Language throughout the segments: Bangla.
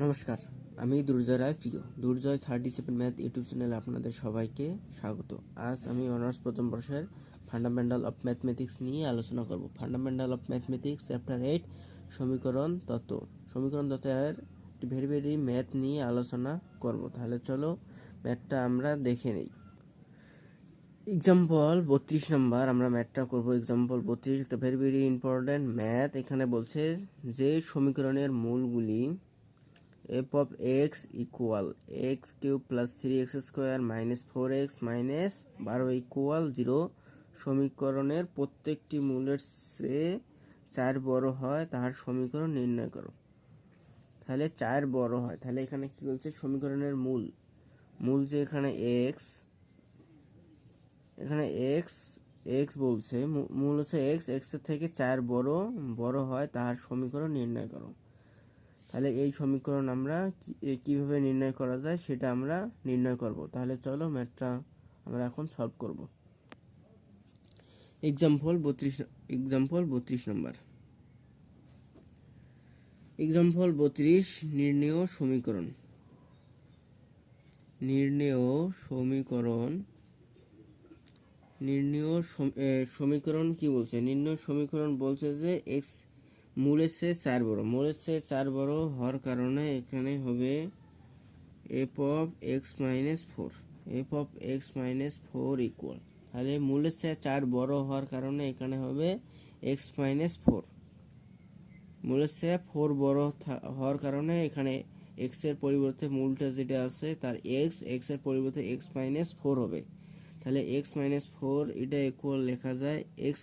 নমস্কার, আমি দুর্জয় রায় প্রিয়। দুর্জয় 37 ম্যাথ ইউটিউব চ্যানেলে আপনাদের সবাইকে স্বাগত। আজ আমি অনার্স প্রথম বর্ষের ফান্ডামেন্টাল অফ ম্যাথমেটিক্স নিয়ে আলোচনা করব। ফান্ডামেন্টাল অফ ম্যাথমেটিক্স চ্যাপ্টার 8 সমীকরণ তত্ত্ব। সমীকরণ তত্ত্বের ভেরি ম্যাথ নিয়ে আলোচনা করব। তাহলে চলো ম্যাথটা আমরা দেখে নিই। এক্সাম্পল 32 নাম্বার আমরা ম্যাথটা করব। এক্সাম্পল 32 একটা ভেরি ইম্পর্টেন্ট ম্যাথ। এখানে বলছে যে সমীকরণের মূলগুলি f of x equal x cube plus 3x square minus 4x minus 12 equal 0 সমীকরণের প্রত্যেকটি মূলের চেয়ে 4 বড় হয় তার সমীকরণ নির্ণয় করো। তাহলে 4 বড় হয়, তাহলে এখানে কি বলছে সমীকরণের মূল যে এখানে x বলছে, মূল হচ্ছে x এর থেকে 4 বড় হয় তার সমীকরণ নির্ণয় করো। তাহলে এই সমীকরণ আমরা কিভাবে নির্ণয় করা যায় সেটা আমরা নির্ণয় করব। তাহলে চলো ম্যাথটা আমরা এখন সলভ করব। এক্সাম্পল 32 নম্বর। এক্সাম্পল 32 নির্ণেয় সমীকরণ কি বলছে? নির্ণয় সমীকরণ বলছে যে x মূলের চেয়ে 4 বড় হওয়ার কারণে এখানে হবে f of x minus 4 equal, তাহলে মূলের চেয়ে 4 বড় হওয়ার কারণে এখানে হবে x minus 4। মূলের চেয়ে 4 বড় হওয়ার কারণে এখানে x এর পরিবর্তে মূলটা যেটা আছে তার x এর পরিবর্তে x minus 4 হবে। তাহলে x minus 4 এটা ইকুয়াল লেখা যায় x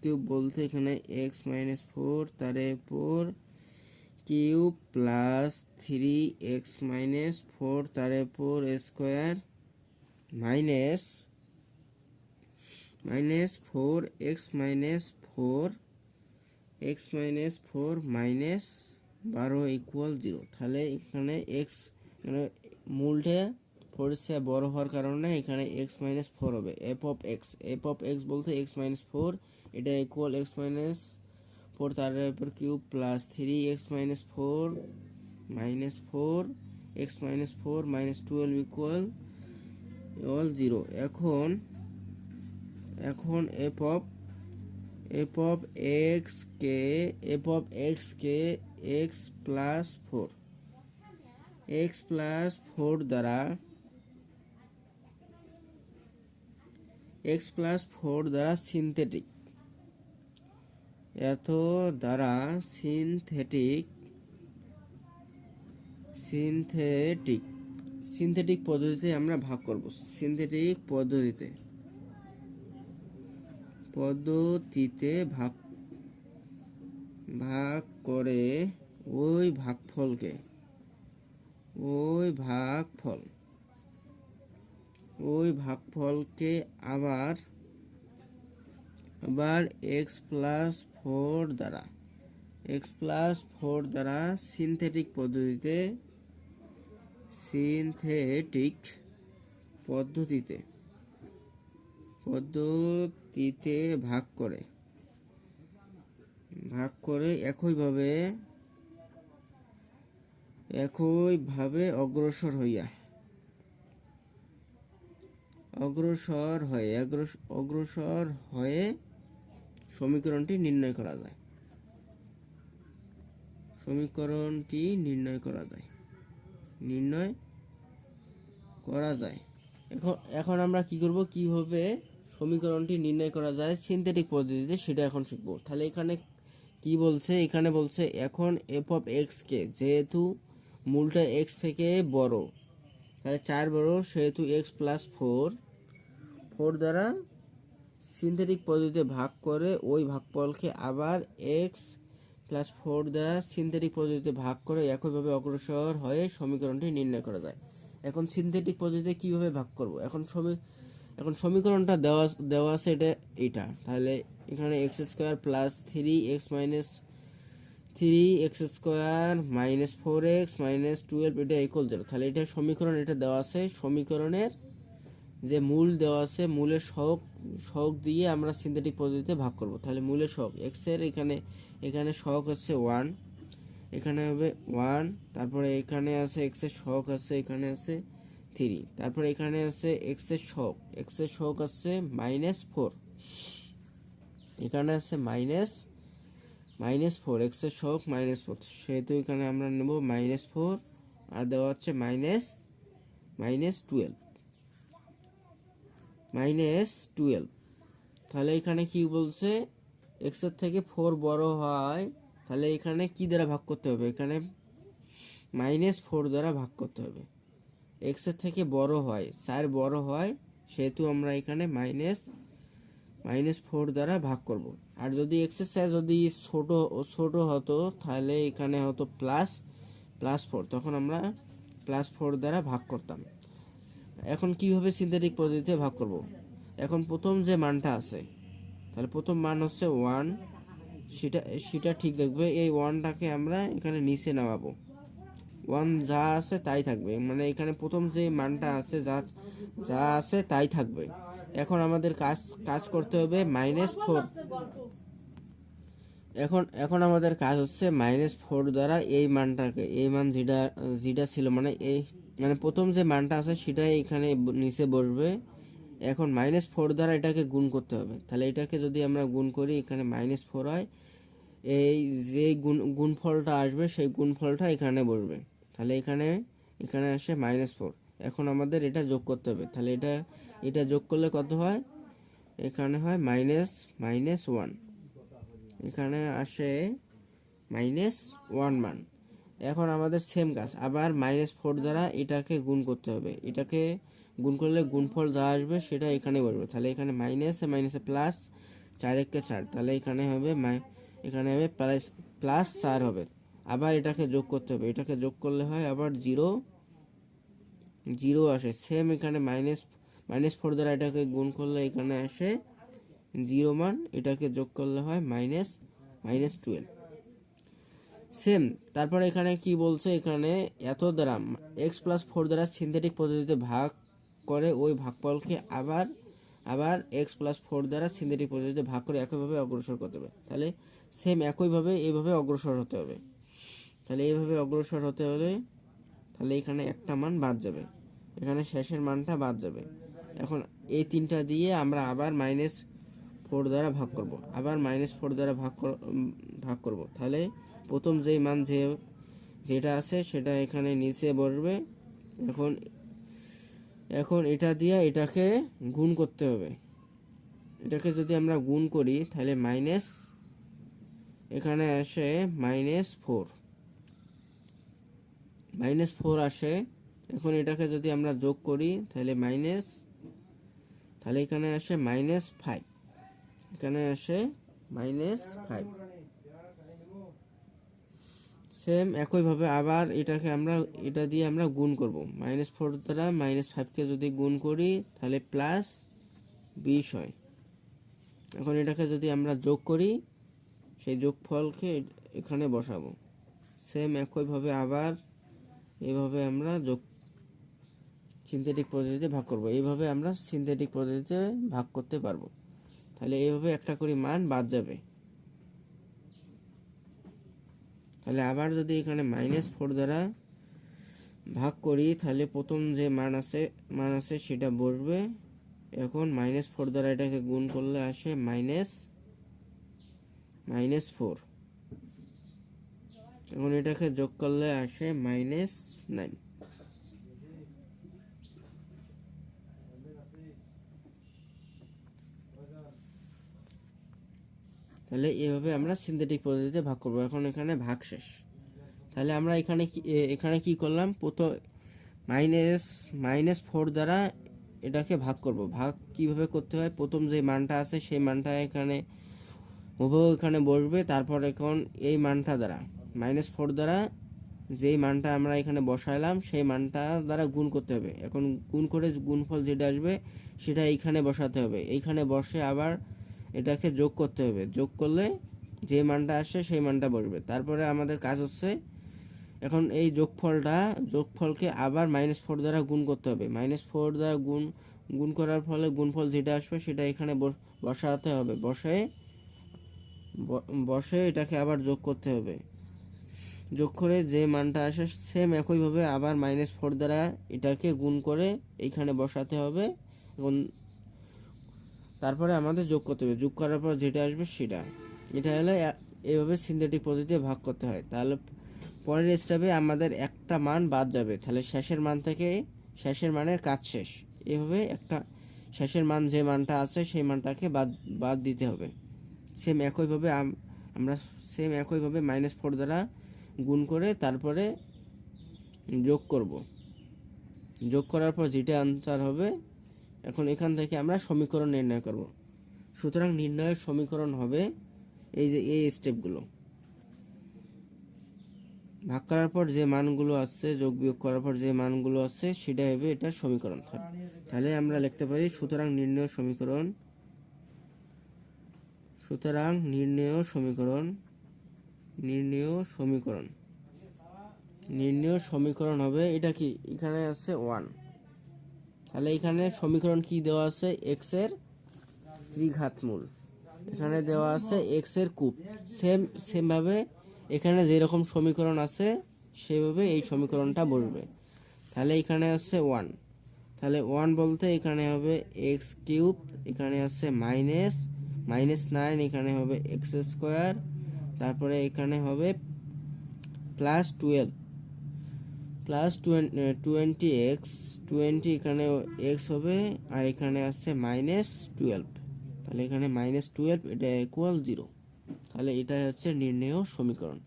কিউব বলতে এখানে x minus 4 তার উপর কিউব প্লাস 3x minus 4 তার উপর square minus 4x minus 4 minus 12 equal 0। তাহলে এখানে x মূলটা 4 এর চেয়ে বড় হওয়ার কারণে এখানে x minus 4 হবে। f of x বলতে x minus 4 এটা ইকুয়াল x minus 4 তার উপর cube plus 3x minus 4 minus 4x minus 4 minus 12 equal 0। এখন f of x K x plus 4 দ্বারা সিনথেটিক পদ্ধতিতে আমরা ভাগ করব। সিনথেটিক পদ্ধতিতে ভাগ করে ওই ভাগফলকে আবার x plus 4 দ্বারা সিনথেটিক পদ্ধতিতে ভাগ করে একইভাবে অগ্রসর হয়ে সমীকরণটি নির্ণয় করা যায়। এখন আমরা কি করব, কিভাবে সমীকরণটি নির্ণয় করা যায় সিনথেটিক পদ্ধতিতে সেটা এখন শিখব। তাহলে এখানে কি বলছে? এখানে বলছে এখন f of x কে, যেহেতু মূলটা x থেকে বড়, তাহলে 4 বড়, সেহেতু x plus 4 দ্বারা সিনথেটিক পদ্ধতিতে ভাগ করে ওই ভাগফলকে আবার x plus 4 দ্বারা সিনথেটিক পদ্ধতিতে ভাগ করে একইভাবে অগ্রসর হয়ে সমীকরণটি নির্ণয় করা যায়। এখন সিনথেটিক পদ্ধতিতে কিভাবে ভাগ করব? এখন সমীকরণটা দেওয়া আছে এটা। তাহলে এখানে x square plus 3x minus 3x square minus 4x minus 12 এটা ইকুয়াল 0। তাহলে এটা সমীকরণ, এটা দেওয়া আছে। সমীকরণের যে মূল দেওয়া আছে, মূলের সহগ দিয়ে আমরা সিনথেটিক পদ্ধতিতে ভাগ করব। তাহলে মূলের সহগ x এর এখানে সহগ হচ্ছে 1, এখানে হবে 1, তারপরে এখানে আছে x এর সহগ আছে, এখানে আছে 3, তারপরে এখানে আছে x এর সহগ আছে -4, এখানে আছে -4, x এর সহগ -4, সেহেতু এখানে আমরা নেব -4 আর দেওয়া হচ্ছে -12। তাহলে এখানে কি বলছে, x এর থেকে 4 বড় হয়, তাহলে এখানে কি দ্বারা ভাগ করতে হবে, এখানে -4 দ্বারা ভাগ করতে হবে। x এর থেকে বড় হয়, 4 বড় হয়, সেহেতু আমরা এখানে -4 দ্বারা ভাগ করব। আর যদি x এর সাইজ যদি ছোট হতো, তাহলে এখানে হতো +4, তখন আমরা +4 দ্বারা ভাগ করতাম। এখন কিভাবে সিনথেটিক পদ্ধতিতে ভাগ করব, এখন প্রথম যে মানটা আছে, তাহলে প্রথম মান হচ্ছে 1, সেটা ঠিক থাকবে। এই 1টাকে আমরা এখানে নিচে নামাবো, 1 যা আছে তাই থাকবে, মানে এখানে প্রথম যে মানটা আছে যা আছে তাই থাকবে। এখন আমাদের কাজ করতে হবে -4। এখন আমাদের কাজ হচ্ছে -4 দ্বারা এই মানটাকে, এই মান যেটা ছিল, মানে প্রথম যে মানটা আছে সেটাই এখানে নিচে বসবে। এখন -4 দ্বারা এটাকে গুণ করতে হবে, তাহলে এটাকে যদি আমরা গুণ করি, এখানে -4 হয়, এই যে গুণফলটা আসবে সেই গুণফলটা এখানে বসবে, তাহলে এখানে আসে -4। এখন আমাদের এটা যোগ করতে হবে, তাহলে এটা যোগ করলে কত হয়, এখানে হয় -1, এখানে আসে -1 মান। এখন আমাদের সেম কাজ, আবার -4 দ্বারা এটাকে গুণ করতে হবে, এটাকে গুণ করলে গুণফল যা আসবে সেটা এখানে বসবে, তাহলে এখানে মাইনাসে প্লাস, 4 × 4, তাহলে এখানে হবে +4 হবে। আবার এটাকে যোগ করতে হবে, এটাকে যোগ করলে হয় আবার 0 আসে। সেম এখানে -4 দ্বারা এটাকে গুণ করলে এখানে আসে 0 মান, এটাকে যোগ করলে হয় -12। সেম, তারপরে এখানে কি বলছে, এখানে এত দ্বারা x+4 দ্বারা সিনথেটিক পদ্ধতিতে ভাগ করে ওই ভাগফলকে আবার x+4 দ্বারা সিনথেটিক পদ্ধতিতে ভাগ করে একইভাবে অগ্রসর করতে হবে। তাহলে সেম একইভাবে এইভাবে অগ্রসর হতে হবে, তাহলে এখানে একটা মান বাদ যাবে, এখানে শেষের মানটা বাদ যাবে। এখন এই তিনটা দিয়ে আমরা আবার -4 দ্বারা ভাগ করব, আবার -4 দ্বারা ভাগ করব, তাহলে প্রথম যেই মান যেটা আছে সেটা এখানে নিচে বসবে। এখন এটা দিয়ে এটাকে গুণ করতে হবে, এটাকে যদি আমরা গুণ করি তাহলে এখানে আসে -4 আসে। এখন এটাকে যদি আমরা যোগ করি তাহলে এখানে আসে -5, এখানে আসে -5। সেম একইভাবে আবার এটা দিয়ে আমরা গুণ করব, -4 দ্বারা -5কে যদি গুণ করি তাহলে +20 হয়। এখন এটাকে যদি আমরা যোগ করি, সেই যোগফলকে এখানে বসাবো। সেম একইভাবে আবার এইভাবে আমরা সিনথেটিক পদ্ধতিতে ভাগ করব, এইভাবে আমরা সিনথেটিক পদ্ধতিতে ভাগ করতে পারবো। তাহলে এইভাবে একটা করে মান বাদ যাবে। তাহলে আবার যদি এখানে -4 দ্বারা ভাগ করি, তাহলে প্রথম যে মান আছে সেটা বসবে। এখন -4 দ্বারা এটাকে গুণ করলে আসে -4, এখন এটাকে যোগ করলে আসে -9। তাহলে এভাবে আমরা সিনথেটিক পদ্ধতিতে ভাগ করব। এখন এখানে ভাগ শেষ, তাহলে আমরা এখানে কি করলাম, প্রথম -4 দ্বারা এটাকে ভাগ করব। ভাগ কিভাবে করতে হয়, প্রথম যে মানটা আছে সেই মানটা এখানে বসবে, তারপর এখন এই মানটা দ্বারা -4 দ্বারা যেই মানটা আমরা এখানে বসাইলাম সেই মানটা দ্বারা গুণ করতে হবে। এখন গুণ করে গুণফল যেটা আসবে সেটা এইখানে বসাতে হবে, এইখানে বসে আবার এটাকে যোগ করতে হবে, যোগ করলে যে মানটা আসে সেই মানটা বসবে। তারপরে আমাদের কাজ হচ্ছে এখন এই যোগফলকে আবার -4 দ্বারা গুণ করতে হবে, -4 দ্বারা গুণ করার ফলে গুণফল যেটা আসবে সেটা এখানে বসাতে হবে, বসে এটাকে আবার যোগ করতে হবে। যোগ করে যে মানটা আসে সেম একইভাবে আবার -4 দ্বারা এটাকে গুণ করে এইখানে বসাতে হবে এবং তারপরে আমাদের যোগ করতে হবে। যোগ করার পর যেটা আসবে সেটা, এটা হলো এইভাবে সিনথেটিক পদ্ধতিতে ভাগ করতে হয়। তাহলে পরের স্টেপে আমাদের একটা মান বাদ যাবে, তাহলে শেষের মান থেকে শেষের মানের কাজ শেষ। এভাবে একটা শেষের মান যে মানটা আছে সেই মানটাকে বাদ বাদ দিতে হবে। সেম একইভাবে আমরা সেম একইভাবে -4 দ্বারা গুণ করে তারপরে যোগ করব। যোগ করার পর যেটা আনসার হবে, এখন এখান থেকে আমরা সমীকরণ নির্ণয় করব। সুতরাং নির্ণয়ের সমীকরণ হবে এই যে এই স্টেপগুলো। ভাগ করার পর যে মানগুলো আসছে, যোগ বিয়োগ করার পর যে মানগুলো আসছে সেটা হবে এটার সমীকরণ। তাহলে আমরা লিখতে পারি সুতরাং নির্ণয় সমীকরণ, সুতরাং নির্ণয় সমীকরণ, নির্ণয় সমীকরণ, নির্ণয় সমীকরণ হবে এটা কি, এখানে আছে 1। তাহলে এখানে সমীকরণ কি দেওয়া আছে, x এর ত্রিঘাতমূল, এখানে দেওয়া আছে x এর কিউব। সেম ভাবে এখানে যেরকম সমীকরণ আছে সেভাবে এই সমীকরণটা বসবে। তাহলে এখানে আছে 1, তাহলে 1 বলতে এখানে হবে এক্স কিউব, এখানে আছে -9, এখানে হবে এক্স স্কোয়ার, তারপরে এখানে হবে +12 +20x, 20 এখানে x হবে, আর এখানে আছে -12, তাহলে এখানে -12 এটা = 0। তাহলে এটাই হচ্ছে নির্ণেয় সমীকরণ,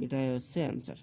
এটাই হচ্ছে অ্যান্সার।